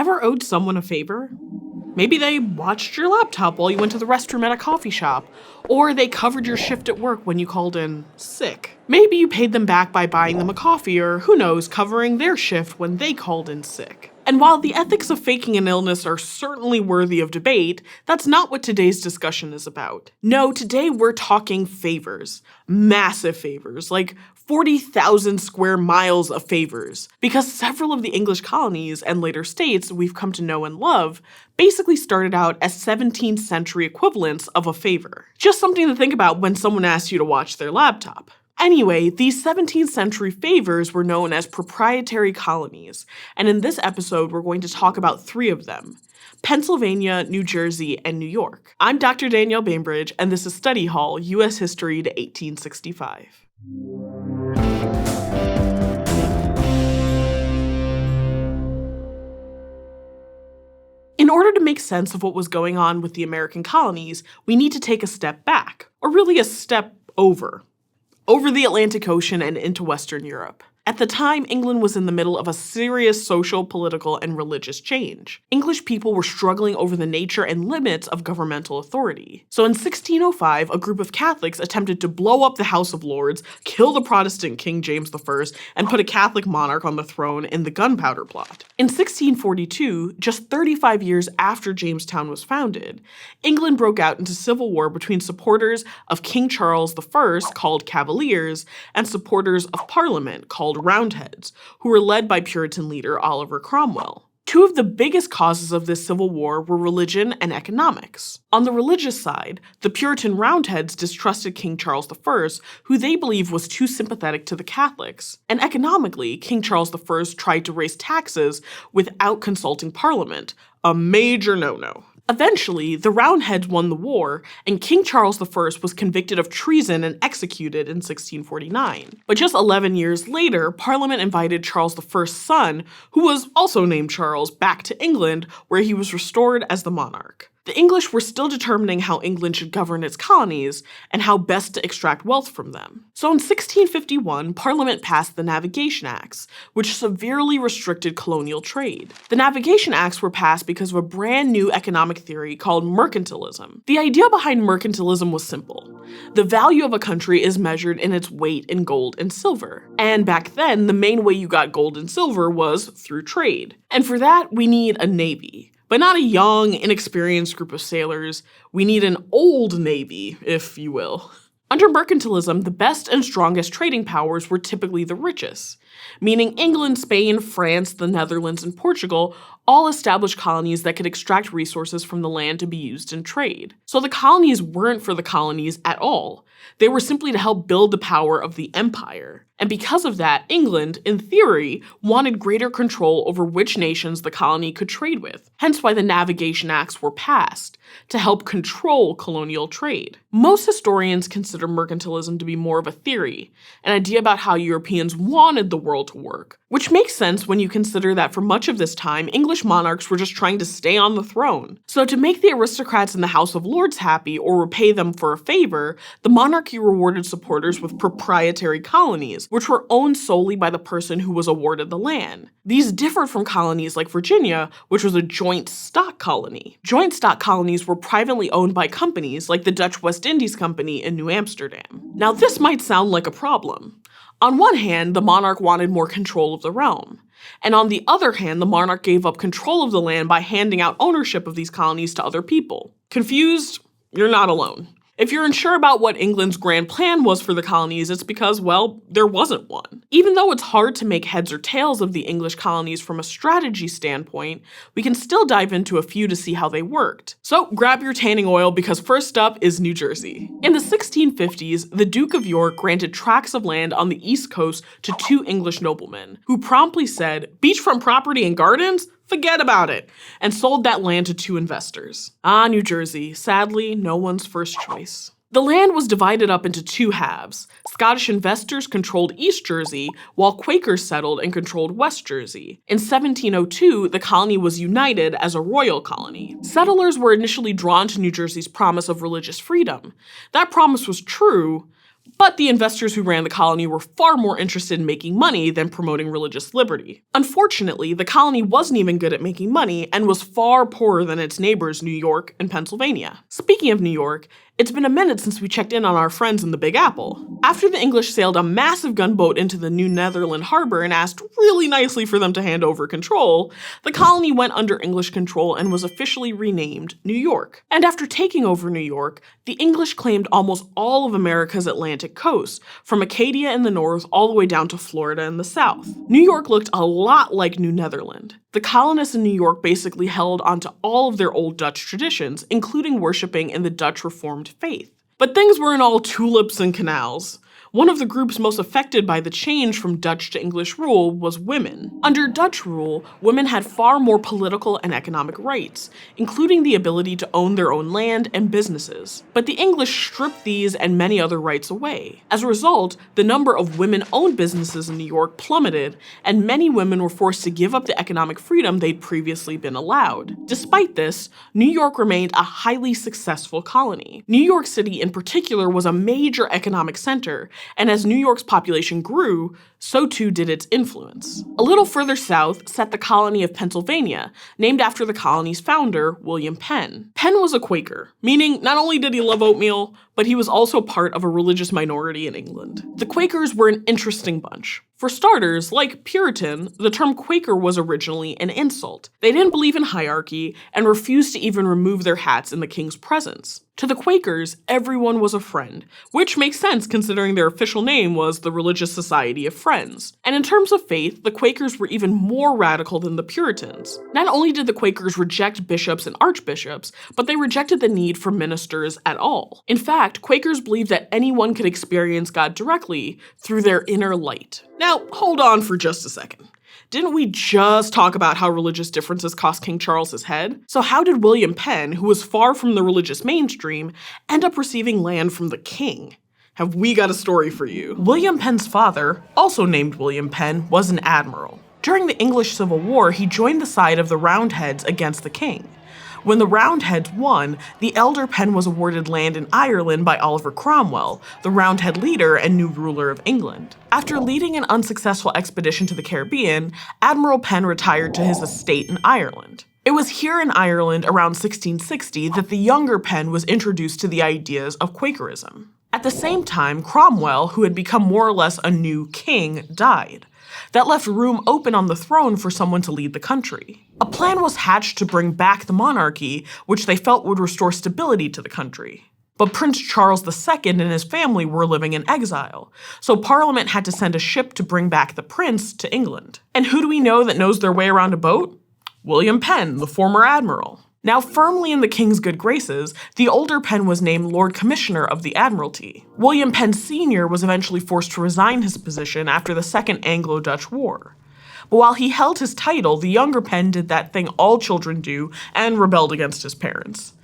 Ever owed someone a favor? Maybe they watched your laptop while you went to the restroom at a coffee shop, or they covered your shift at work when you called in sick. Maybe you paid them back by buying them a coffee, or who knows, covering their shift when they called in sick. And while the ethics of faking an illness are certainly worthy of debate, that's not what today's discussion is about. No, today we're talking favors. Massive favors, like 40,000 square miles of favors. Because several of the English colonies and later states we've come to know and love basically started out as 17th century equivalents of a favor. Just something to think about when someone asks you to watch their laptop. Anyway, these 17th century favors were known as proprietary colonies, and in this episode we're going to talk about 3 of them: Pennsylvania, New Jersey, and New York. I'm Dr. Danielle Bainbridge, and this is Study Hall, U.S. History to 1865. In order to make sense of what was going on with the American colonies, we need to take a step back, or really a step over the Atlantic Ocean and into Western Europe. At the time, England was in the middle of a serious social, political, and religious change. English people were struggling over the nature and limits of governmental authority. So in 1605, a group of Catholics attempted to blow up the House of Lords, kill the Protestant King James I, and put a Catholic monarch on the throne in the Gunpowder Plot. In 1642, just 35 years after Jamestown was founded, England broke out into civil war between supporters of King Charles I, called Cavaliers, and supporters of Parliament, called Roundheads, who were led by Puritan leader Oliver Cromwell. 2 of the biggest causes of this civil war were religion and economics. On the religious side, the Puritan Roundheads distrusted King Charles I, who they believed was too sympathetic to the Catholics. And economically, King Charles I tried to raise taxes without consulting Parliament, a major no-no. Eventually, the Roundheads won the war, and King Charles I was convicted of treason and executed in 1649. But just 11 years later, Parliament invited Charles I's son, who was also named Charles, back to England, where he was restored as the monarch. The English were still determining how England should govern its colonies and how best to extract wealth from them. So in 1651, Parliament passed the Navigation Acts, which severely restricted colonial trade. The Navigation Acts were passed because of a brand new economic theory called mercantilism. The idea behind mercantilism was simple. The value of a country is measured in its weight in gold and silver. And back then, the main way you got gold and silver was through trade. And for that, we need a navy. But not a young, inexperienced group of sailors. We need an old navy, if you will. Under mercantilism, the best and strongest trading powers were typically the richest, meaning England, Spain, France, the Netherlands, and Portugal all established colonies that could extract resources from the land to be used in trade. So the colonies weren't for the colonies at all. They were simply to help build the power of the empire. And because of that, England, in theory, wanted greater control over which nations the colony could trade with. Hence why the Navigation Acts were passed, to help control colonial trade. Most historians consider mercantilism to be more of a theory, an idea about how Europeans wanted the world to work, which makes sense when you consider that for much of this time, English monarchs were just trying to stay on the throne. So to make the aristocrats in the House of Lords happy or repay them for a favor, the monarchy rewarded supporters with proprietary colonies, which were owned solely by the person who was awarded the land. These differed from colonies like Virginia, which was a joint stock colony. Joint stock colonies were privately owned by companies like the Dutch West Indies Company in New Amsterdam. Now this might sound like a problem. On one hand, the monarch wanted more control of the realm. And on the other hand, the monarch gave up control of the land by handing out ownership of these colonies to other people. Confused? You're not alone. If you're unsure about what England's grand plan was for the colonies, it's because, well, there wasn't one. Even though it's hard to make heads or tails of the English colonies from a strategy standpoint, we can still dive into a few to see how they worked. So grab your tanning oil because first up is New Jersey. In the 1650s, the Duke of York granted tracts of land on the East Coast to 2 English noblemen, who promptly said, "Beachfront property and gardens? Forget about it," and sold that land to 2 investors. New Jersey, sadly, no one's first choice. The land was divided up into 2 halves. Scottish investors controlled East Jersey, while Quakers settled and controlled West Jersey. In 1702, the colony was united as a royal colony. Settlers were initially drawn to New Jersey's promise of religious freedom. That promise was true, But the investors who ran the colony were far more interested in making money than promoting religious liberty. Unfortunately, the colony wasn't even good at making money and was far poorer than its neighbors New York and Pennsylvania. Speaking of New York, it's been a minute since we checked in on our friends in the Big Apple. After the English sailed a massive gunboat into the New Netherland harbor and asked really nicely for them to hand over control, the colony went under English control and was officially renamed New York. And after taking over New York, the English claimed almost all of America's Atlantic coast, from Acadia in the north all the way down to Florida in the south. New York looked a lot like New Netherland. The colonists in New York basically held onto all of their old Dutch traditions, including worshiping in the Dutch Reformed faith. But things weren't all tulips and canals. One of the groups most affected by the change from Dutch to English rule was women. Under Dutch rule, women had far more political and economic rights, including the ability to own their own land and businesses. But the English stripped these and many other rights away. As a result, the number of women-owned businesses in New York plummeted, and many women were forced to give up the economic freedom they'd previously been allowed. Despite this, New York remained a highly successful colony. New York City in particular was a major economic center, and as New York's population grew, so too did its influence. A little further south sat the colony of Pennsylvania, named after the colony's founder, William Penn. Penn was a Quaker, meaning not only did he love oatmeal, but he was also part of a religious minority in England. The Quakers were an interesting bunch. For starters, like Puritan, the term Quaker was originally an insult. They didn't believe in hierarchy and refused to even remove their hats in the king's presence. To the Quakers, everyone was a friend, which makes sense considering their official name was the Religious Society of Friends. And in terms of faith, the Quakers were even more radical than the Puritans. Not only did the Quakers reject bishops and archbishops, but they rejected the need for ministers at all. In fact, Quakers believed that anyone could experience God directly through their inner light. Now, hold on for just a second. Didn't we just talk about how religious differences cost King Charles his head? So how did William Penn, who was far from the religious mainstream, end up receiving land from the king? Have we got a story for you. William Penn's father, also named William Penn, was an admiral. During the English Civil War, he joined the side of the Roundheads against the king. When the Roundheads won, the elder Penn was awarded land in Ireland by Oliver Cromwell, the Roundhead leader and new ruler of England. After leading an unsuccessful expedition to the Caribbean, Admiral Penn retired to his estate in Ireland. It was here in Ireland around 1660 that the younger Penn was introduced to the ideas of Quakerism. At the same time, Cromwell, who had become more or less a new king, died. That left room open on the throne for someone to lead the country. A plan was hatched to bring back the monarchy, which they felt would restore stability to the country. But Prince Charles II and his family were living in exile, so Parliament had to send a ship to bring back the prince to England. And who do we know that knows their way around a boat? William Penn, the former admiral. Now firmly in the king's good graces, the older Penn was named Lord Commissioner of the Admiralty. William Penn Sr. was eventually forced to resign his position after the Second Anglo-Dutch War. But while he held his title, the younger Penn did that thing all children do and rebelled against his parents.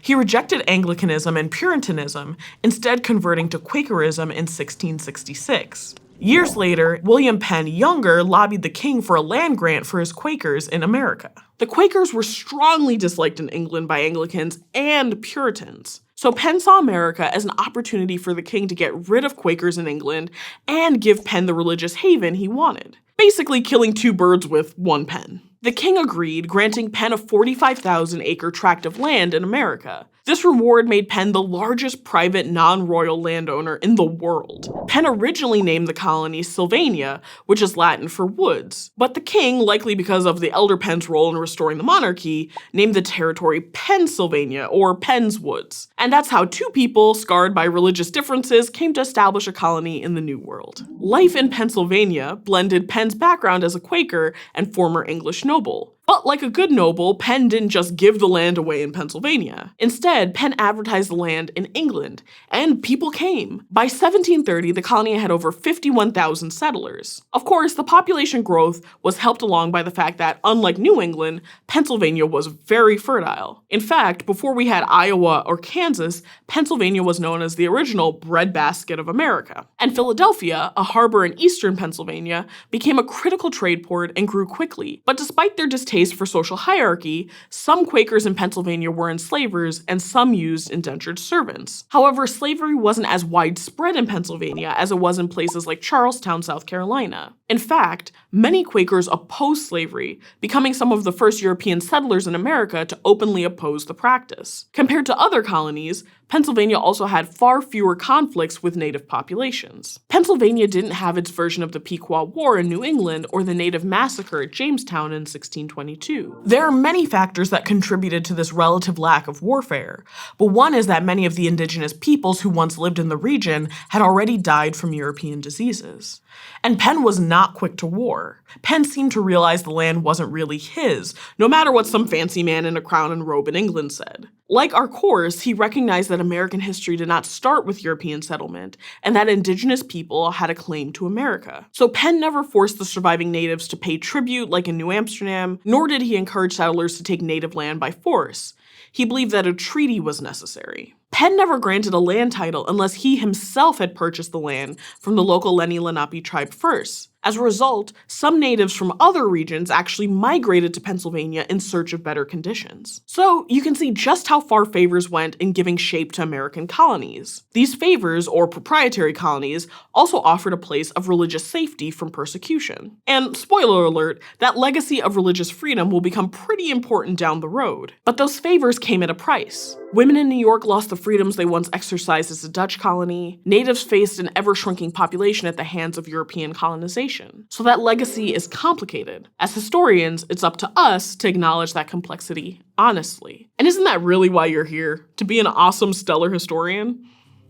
He rejected Anglicanism and Puritanism, instead converting to Quakerism in 1666. Years later, William Penn Younger lobbied the king for a land grant for his Quakers in America. The Quakers were strongly disliked in England by Anglicans and Puritans. So Penn saw America as an opportunity for the king to get rid of Quakers in England and give Penn the religious haven he wanted. Basically killing two birds with one pen. The king agreed, granting Penn a 45,000-acre tract of land in America. This reward made Penn the largest private non-royal landowner in the world. Penn originally named the colony Sylvania, which is Latin for woods. But the king, likely because of the elder Penn's role in restoring the monarchy, named the territory Pennsylvania, or Penn's Woods. And that's how two people, scarred by religious differences, came to establish a colony in the New World. Life in Pennsylvania blended Penn's background as a Quaker and former English noble. But like a good noble, Penn didn't just give the land away in Pennsylvania. Instead, Penn advertised the land in England, and people came. By 1730, the colony had over 51,000 settlers. Of course, the population growth was helped along by the fact that, unlike New England, Pennsylvania was very fertile. In fact, before we had Iowa or Kansas, Pennsylvania was known as the original breadbasket of America. And Philadelphia, a harbor in eastern Pennsylvania, became a critical trade port and grew quickly. But despite their distaste case for social hierarchy, some Quakers in Pennsylvania were enslavers and some used indentured servants. However, slavery wasn't as widespread in Pennsylvania as it was in places like Charlestown, South Carolina. In fact, many Quakers opposed slavery, becoming some of the first European settlers in America to openly oppose the practice. Compared to other colonies, Pennsylvania also had far fewer conflicts with native populations. Pennsylvania didn't have its version of the Pequot War in New England or the Native Massacre at Jamestown in 1622. There are many factors that contributed to this relative lack of warfare, but one is that many of the indigenous peoples who once lived in the region had already died from European diseases. And Penn was not quick to war. Penn seemed to realize the land wasn't really his, no matter what some fancy man in a crown and robe in England said. Like our course, he recognized that American history did not start with European settlement, and that indigenous people had a claim to America. So Penn never forced the surviving natives to pay tribute like in New Amsterdam, nor did he encourage settlers to take native land by force. He believed that a treaty was necessary. Penn never granted a land title unless he himself had purchased the land from the local Lenni Lenape tribe first. As a result, some natives from other regions actually migrated to Pennsylvania in search of better conditions. So you can see just how far favors went in giving shape to American colonies. These favors, or proprietary colonies, also offered a place of religious safety from persecution. And spoiler alert, that legacy of religious freedom will become pretty important down the road. But those favors came at a price. Women in New York lost the freedoms they once exercised as a Dutch colony. Natives faced an ever-shrinking population at the hands of European colonization. So that legacy is complicated. As historians, it's up to us to acknowledge that complexity honestly. And isn't that really why you're here? To be an awesome, stellar historian?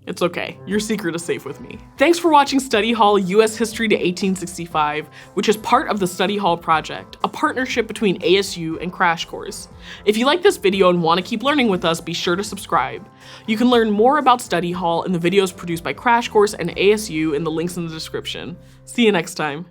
It's okay, your secret is safe with me. Thanks for watching Study Hall U.S. History to 1865, which is part of the Study Hall Project, a partnership between ASU and Crash Course. If you like this video and want to keep learning with us, be sure to subscribe. You can learn more about Study Hall in the videos produced by Crash Course and ASU in the links in the description. See you next time.